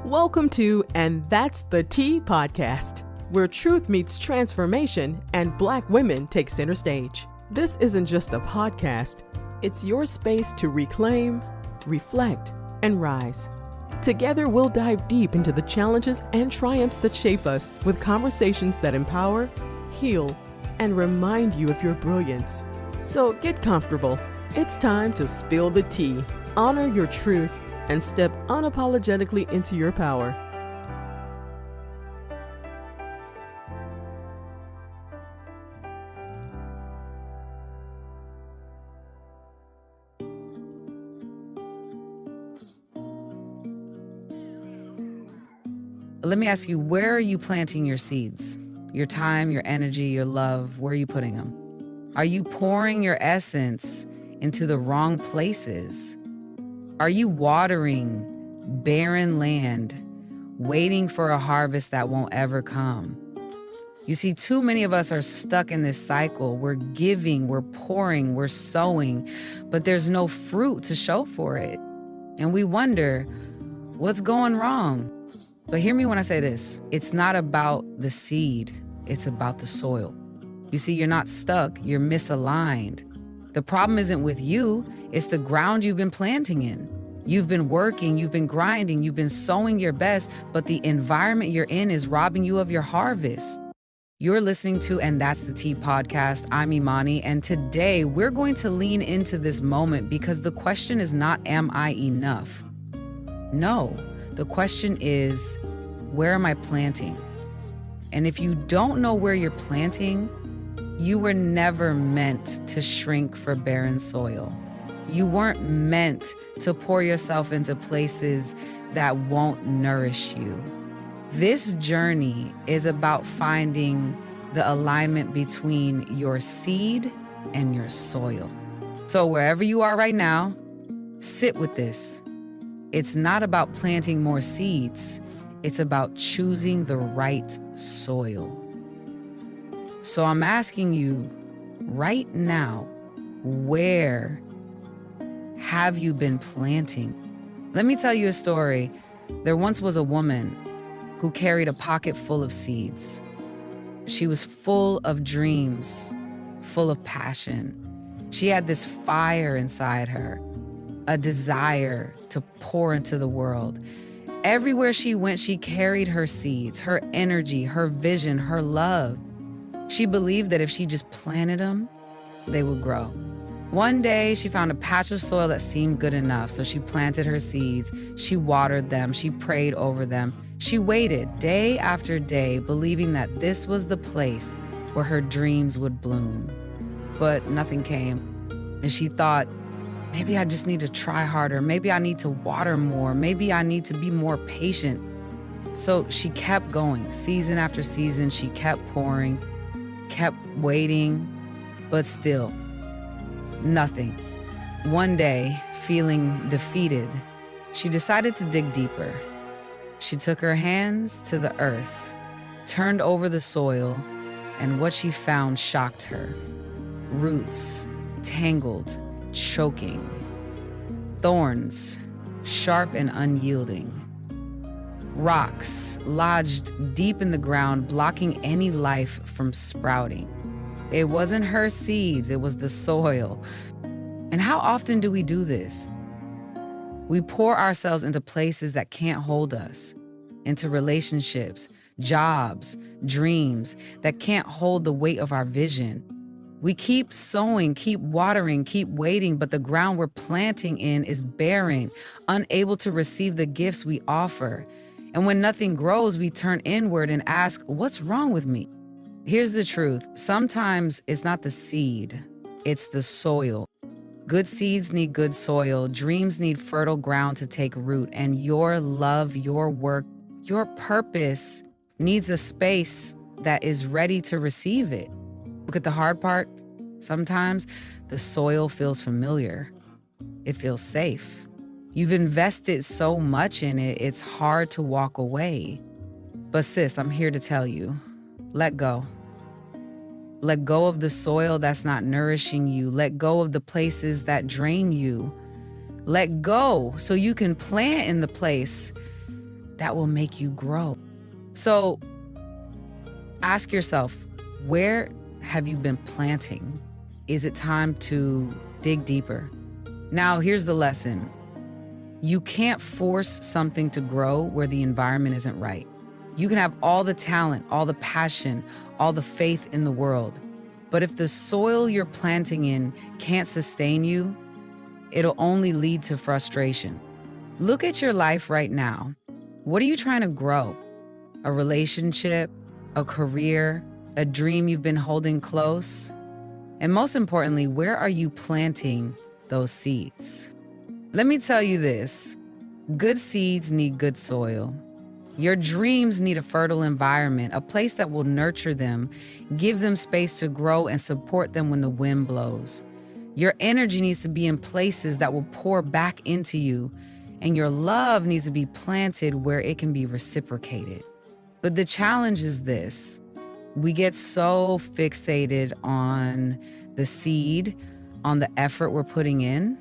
Welcome to And That's the Tea podcast, where truth meets transformation and Black women take center stage. This isn't just a podcast, it's your space to reclaim, reflect, and rise. Together, we'll dive deep into the challenges and triumphs that shape us with conversations that empower, heal, and remind you of your brilliance. So get comfortable. It's time to spill the tea, honor your truth, and step unapologetically into your power. Let me ask you, where are you planting your seeds? Your time, your energy, your love, where are you putting them? Are you pouring your essence into the wrong places? Are you watering barren land, waiting for a harvest that won't ever come? You see, too many of us are stuck in this cycle. We're giving, we're pouring, we're sowing, but there's no fruit to show for it. And we wonder, what's going wrong? But hear me when I say this. It's not about the seed, it's about the soil. You see, you're not stuck, you're misaligned. The problem isn't with you, it's the ground you've been planting in. You've been working, you've been grinding, you've been sowing your best, but the environment you're in is robbing you of your harvest. You're listening to And That's the Tea podcast. I'm Imani, and today we're going to lean into this moment because the question is not, am I enough? No, the question is, where am I planting? And if you don't know where you're planting, you were never meant to shrink for barren soil. You weren't meant to pour yourself into places that won't nourish you. This journey is about finding the alignment between your seed and your soil. So wherever you are right now, sit with this. It's not about planting more seeds. It's about choosing the right soil. So I'm asking you right now, where have you been planting? Let me tell you a story. There once was a woman who carried a pocket full of seeds. She was full of dreams, full of passion. She had this fire inside her, a desire to pour into the world. Everywhere she went, she carried her seeds, her energy, her vision, her love. She believed that if she just planted them, they would grow. One day, she found a patch of soil that seemed good enough, so she planted her seeds. She watered them. She prayed over them. She waited day after day, believing that this was the place where her dreams would bloom. But nothing came. And she thought, maybe I just need to try harder. Maybe I need to water more. Maybe I need to be more patient. So she kept going. Season after season, she kept pouring, kept waiting, but still, nothing. One day, feeling defeated, she decided to dig deeper. She took her hands to the earth, turned over the soil, and what she found shocked her. Roots, tangled, choking. Thorns, sharp and unyielding. Rocks lodged deep in the ground, blocking any life from sprouting. It wasn't her seeds, it was the soil. And how often do we do this? We pour ourselves into places that can't hold us, into relationships, jobs, dreams that can't hold the weight of our vision. We keep sowing, keep watering, keep waiting, but the ground we're planting in is barren, unable to receive the gifts we offer. And when nothing grows, we turn inward and ask, what's wrong with me? Here's the truth. Sometimes it's not the seed, it's the soil. Good seeds need good soil. Dreams need fertile ground to take root. And your love, your work, your purpose needs a space that is ready to receive it. Look at the hard part. Sometimes the soil feels familiar. It feels safe. You've invested so much in it, it's hard to walk away. But sis, I'm here to tell you, let go. Let go of the soil that's not nourishing you. Let go of the places that drain you. Let go so you can plant in the place that will make you grow. So ask yourself, where have you been planting? Is it time to dig deeper? Now, here's the lesson. You can't force something to grow where the environment isn't right. You can have all the talent, all the passion, all the faith in the world. But if the soil you're planting in can't sustain you, it'll only lead to frustration. Look at your life right now. What are you trying to grow? A relationship, a career, a dream you've been holding close? And most importantly, where are you planting those seeds? Let me tell you this, good seeds need good soil. Your dreams need a fertile environment, a place that will nurture them, give them space to grow and support them when the wind blows. Your energy needs to be in places that will pour back into you, and your love needs to be planted where it can be reciprocated. But the challenge is this. We get so fixated on the seed, on the effort we're putting in,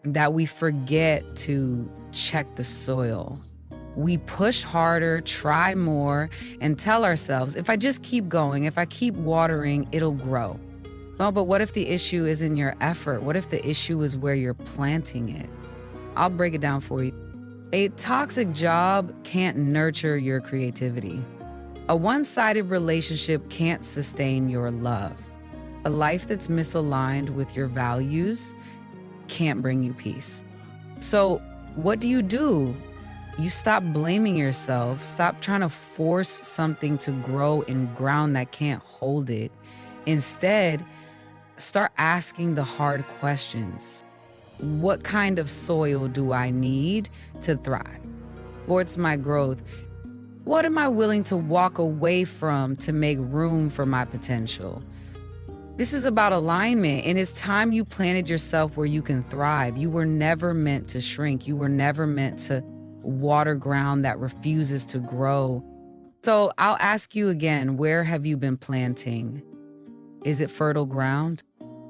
that we forget to check the soil. We push harder, try more, and tell ourselves, if I just keep going, if I keep watering, it'll grow. Well, but what if the issue isn't your effort? What if the issue is where you're planting it? I'll break it down for you. A toxic job can't nurture your creativity. A one-sided relationship can't sustain your love. A life that's misaligned with your values can't bring you peace. So what do? You stop blaming yourself, stop trying to force something to grow in ground that can't hold it. Instead, start asking the hard questions. What kind of soil do I need to thrive? Towards my growth, what am I willing to walk away from to make room for my potential? This is about alignment, and it's time you planted yourself where you can thrive. You were never meant to shrink. You were never meant to water ground that refuses to grow. So I'll ask you again, where have you been planting? Is it fertile ground?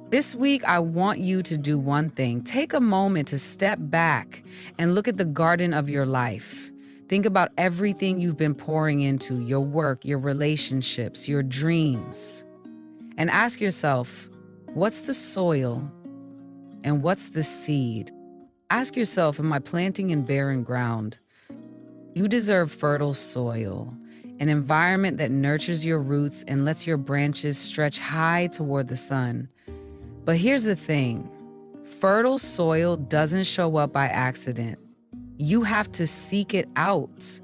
This week, I want you to do one thing. Take a moment to step back and look at the garden of your life. Think about everything you've been pouring into, your work, your relationships, your dreams. And ask yourself, what's the soil and what's the seed? Ask yourself, am I planting in barren ground? You deserve fertile soil, an environment that nurtures your roots and lets your branches stretch high toward the sun. But here's the thing, fertile soil doesn't show up by accident. You have to seek it out.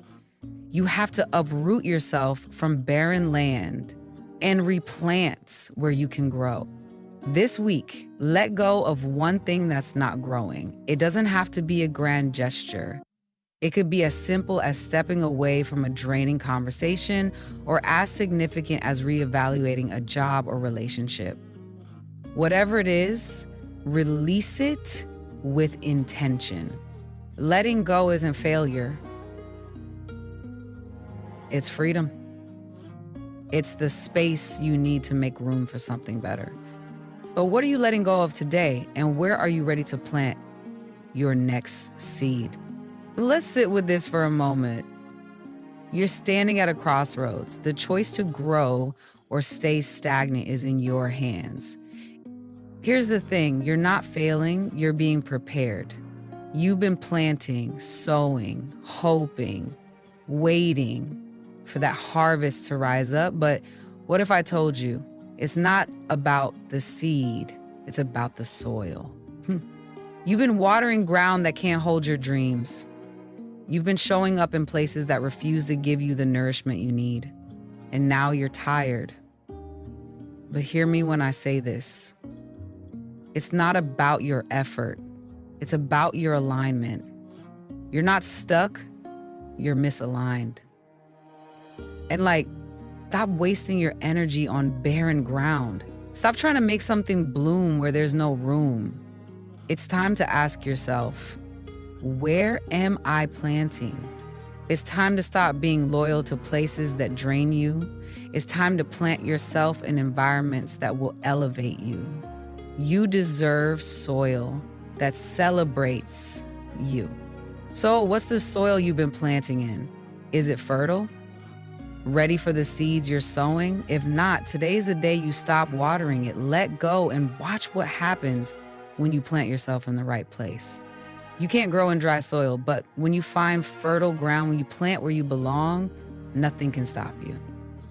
You have to uproot yourself from barren land and replant where you can grow. This week, let go of one thing that's not growing. It doesn't have to be a grand gesture. It could be as simple as stepping away from a draining conversation or as significant as reevaluating a job or relationship. Whatever it is, release it with intention. Letting go isn't failure. It's freedom. It's the space you need to make room for something better. But what are you letting go of today, and where are you ready to plant your next seed? Let's sit with this for a moment. You're standing at a crossroads. The choice to grow or stay stagnant is in your hands. Here's the thing, you're not failing, you're being prepared. You've been planting, sowing, hoping, waiting for that harvest to rise up. But what if I told you it's not about the seed, it's about the soil? You've been watering ground that can't hold your dreams. You've been showing up in places that refuse to give you the nourishment you need. And now you're tired. But hear me when I say this. It's not about your effort. It's about your alignment. You're not stuck, you're misaligned. And stop wasting your energy on barren ground. Stop trying to make something bloom where there's no room. It's time to ask yourself, where am I planting? It's time to stop being loyal to places that drain you. It's time to plant yourself in environments that will elevate you. You deserve soil that celebrates you. So, what's the soil you've been planting in? Is it fertile? Ready for the seeds you're sowing? If not, today's the day you stop watering it, let go, and watch what happens when you plant yourself in the right place. You can't grow in dry soil, but when you find fertile ground, when you plant where you belong, nothing can stop you.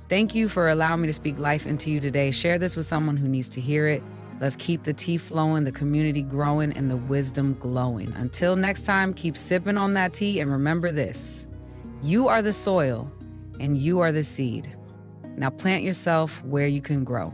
Thank you for allowing me to speak life into you today. Share this with someone who needs to hear it. Let's keep the tea flowing, the community growing, and the wisdom glowing. Until next time, keep sipping on that tea, and remember this: you are the soil and you are the seed. Now plant yourself where you can grow.